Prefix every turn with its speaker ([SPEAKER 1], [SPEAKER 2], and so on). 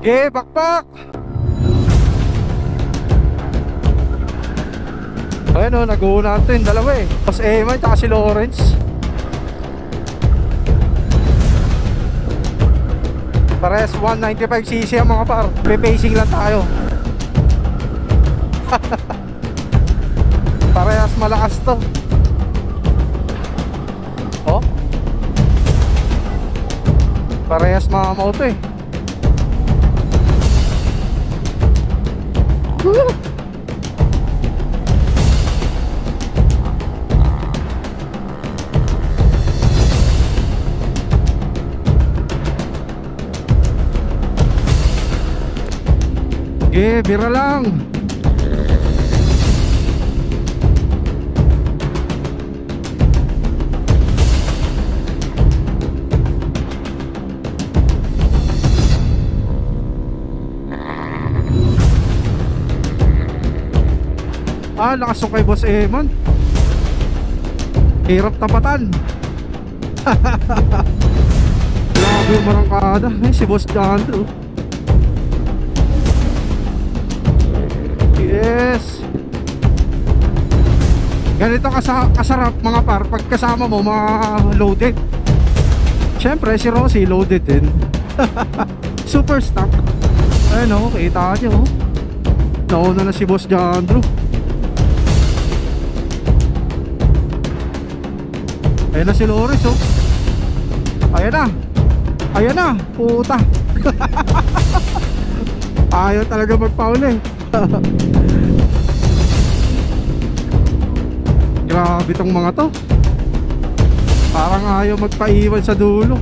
[SPEAKER 1] Okay, bakbak. Ayun o, nag-uuna natin dalawa eh. Boss Eman tsaka si Lawrence. Parehas 195cc ang mga par. Pe-pacing lang tayo. Parehas malakas to. Oh, parehas mga moto eh. Woo! Okay, bira lang. Lakas yung kay Boss Eman. Hirap tapatan. Grabe yung marangkada. Si Boss Jandro. Yes. Ganito kasarap mga par pag kasama mo mga loaded. Siyempre si Rosie loaded din. Super stock. Ayun o, kita nyo. Nauna na si Boss Jandro. Ayan na si Loris oh. Ayan na. Ayan na, puta. Ayaw talaga magpauli. Grabe tong mga to. Parang ayaw magpaiwan sa dulo.